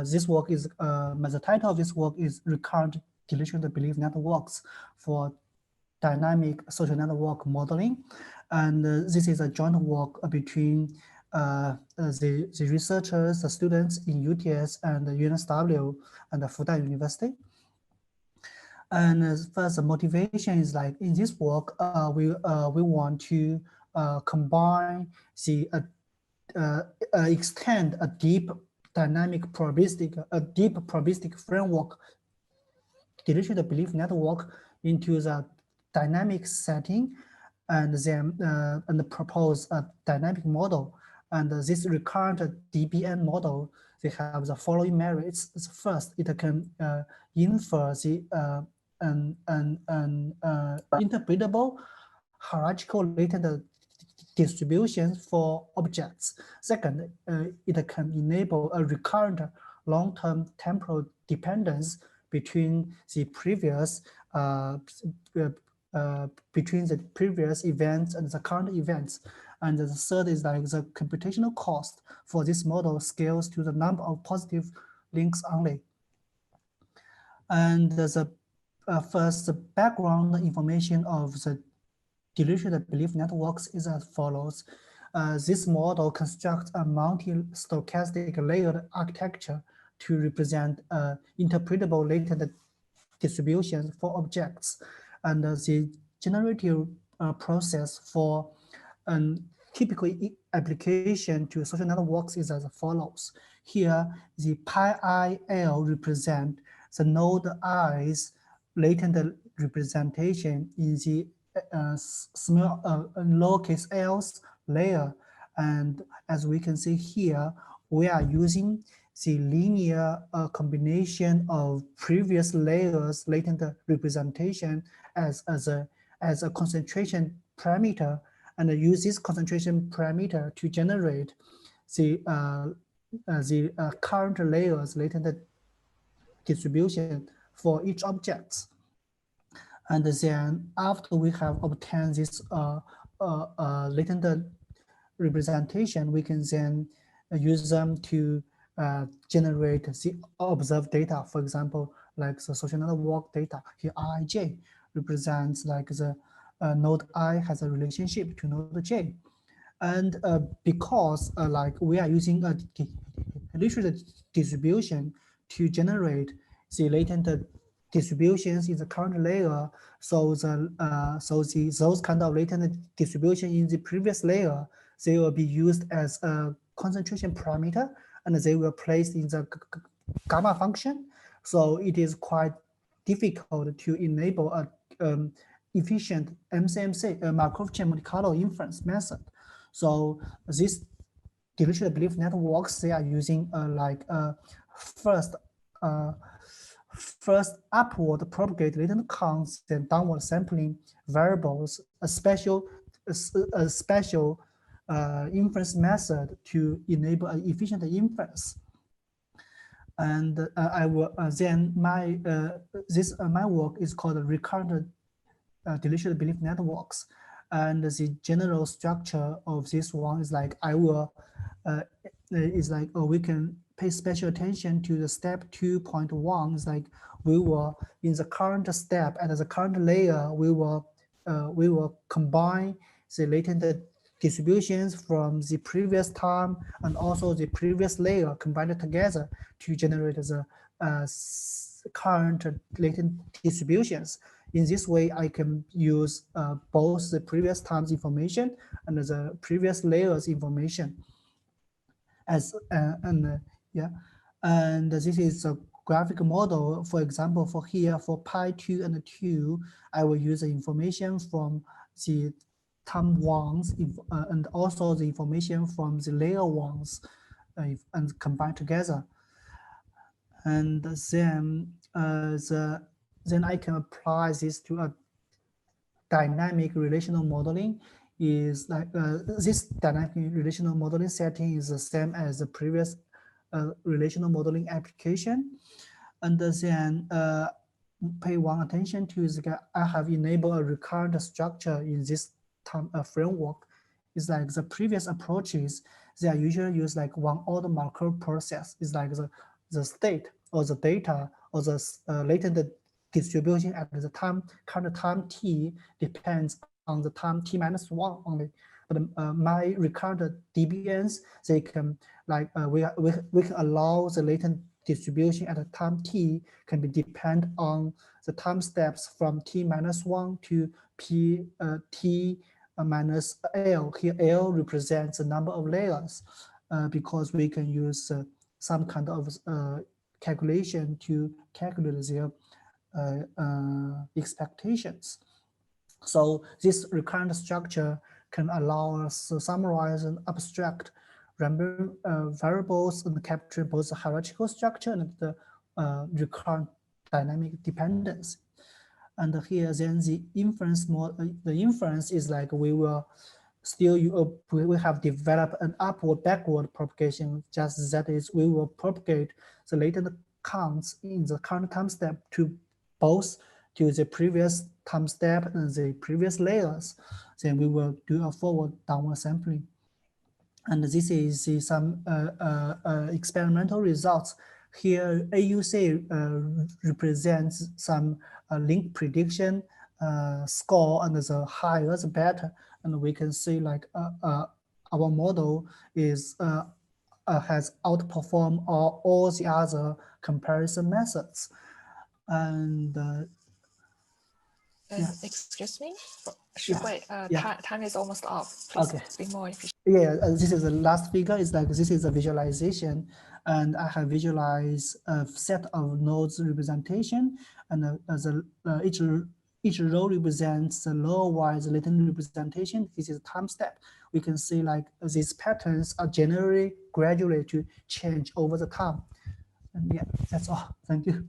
This work is, the title of this work is Recurrent Dirichlet Belief Networks for Dynamic Social Network Modeling. And this is a joint work between the researchers, the students in UTS and the UNSW and the Fudan University. And first, the motivation is like in this work, we want to combine the extend a deep probabilistic framework, Dirichlet belief network, into the dynamic setting, and then propose a dynamic model. And this recurrent DBN model, they have the following merits. First, it can infer the interpretable hierarchical latent distributions for objects. Second, it can enable a recurrent long-term temporal dependence between the previous events and the current events. And the third is like the computational cost for this model scales to the number of positive links only. And the first, the background information of the Dirichlet belief networks is as follows. This model constructs a multi-stochastic layered architecture to represent interpretable latent distributions for objects. And the generative process for typical application to social networks is as follows. Here, the pi L represent the node i's latent representation in the small lowercase l's layer. And as we can see here, we are using the linear combination of previous layers latent representation as a concentration parameter, and use this concentration parameter to generate the current layers latent distribution for each object. And then after we have obtained this latent representation, we can then use them to generate the observed data. For example, like the social network data. Here Ij represents like the node I has a relationship to node J. And because like we are using a Dirichlet distribution to generate the latent distributions in the current layer, so those kind of latent distribution in the previous layer, they will be used as a concentration parameter, and they will place in the gamma function. So it is quite difficult to enable a efficient MCMC, Markov chain Monte Carlo inference method. So this Dirichlet belief networks, they are using first upward propagate latent counts, then downward sampling variables, a special inference method to enable an efficient inference. And I will then my work is called Recurrent Dirichlet belief networks, and the general structure of this one is like we can pay special attention to the step 2.1. Is like we will in the current step and the current layer we will combine the latent distributions from the previous time and also the previous layer combined together to generate the current latent distributions. In this way, I can use both the previous time's information and the previous layer's information. And this is a graphical model. For example, for here, for pi 2 and 2, I will use the information from the time ones and also the information from the layer ones and combine together. And then I can apply this to a dynamic relational modeling. Is like this dynamic relational modeling setting is the same as the previous relational modeling application. And then pay one attention to is that I have enabled a recurrent structure in this framework. It's like the previous approaches, they are usually use like one order Markov process. It's like the state or the data or the latent distribution at the current time t depends on the time t minus 1 only. But my recurrent DBNs, they can like we can allow the latent distribution at the time t can be depend on the time steps from t minus 1 to t minus L. Here L represents the number of layers because we can use some kind of calculation to calculate their expectations. So this recurrent structure can allow us to summarize and abstract random variables and capture both the hierarchical structure and the recurrent dynamic dependence. And here then the inference is like we will still we have developed an upward backward propagation. Just that is, we will propagate the latent counts in the current time step to both to the previous time step and the previous layers. Then we will do a forward downward sampling. And this is some experimental results. Here AUC represents some link prediction score, and the higher the better. And we can see like our model is has outperformed all the other comparison methods. And yeah. Excuse me, Xuhui, time is almost up. Please be more efficient. Yeah, this is the last figure. It's like this is a visualization, and I have visualized a set of nodes representation, and each row represents the layer-wise latent representation. This is a time step. We can see like these patterns are generally gradually to change over the time. And yeah, that's all. Thank you.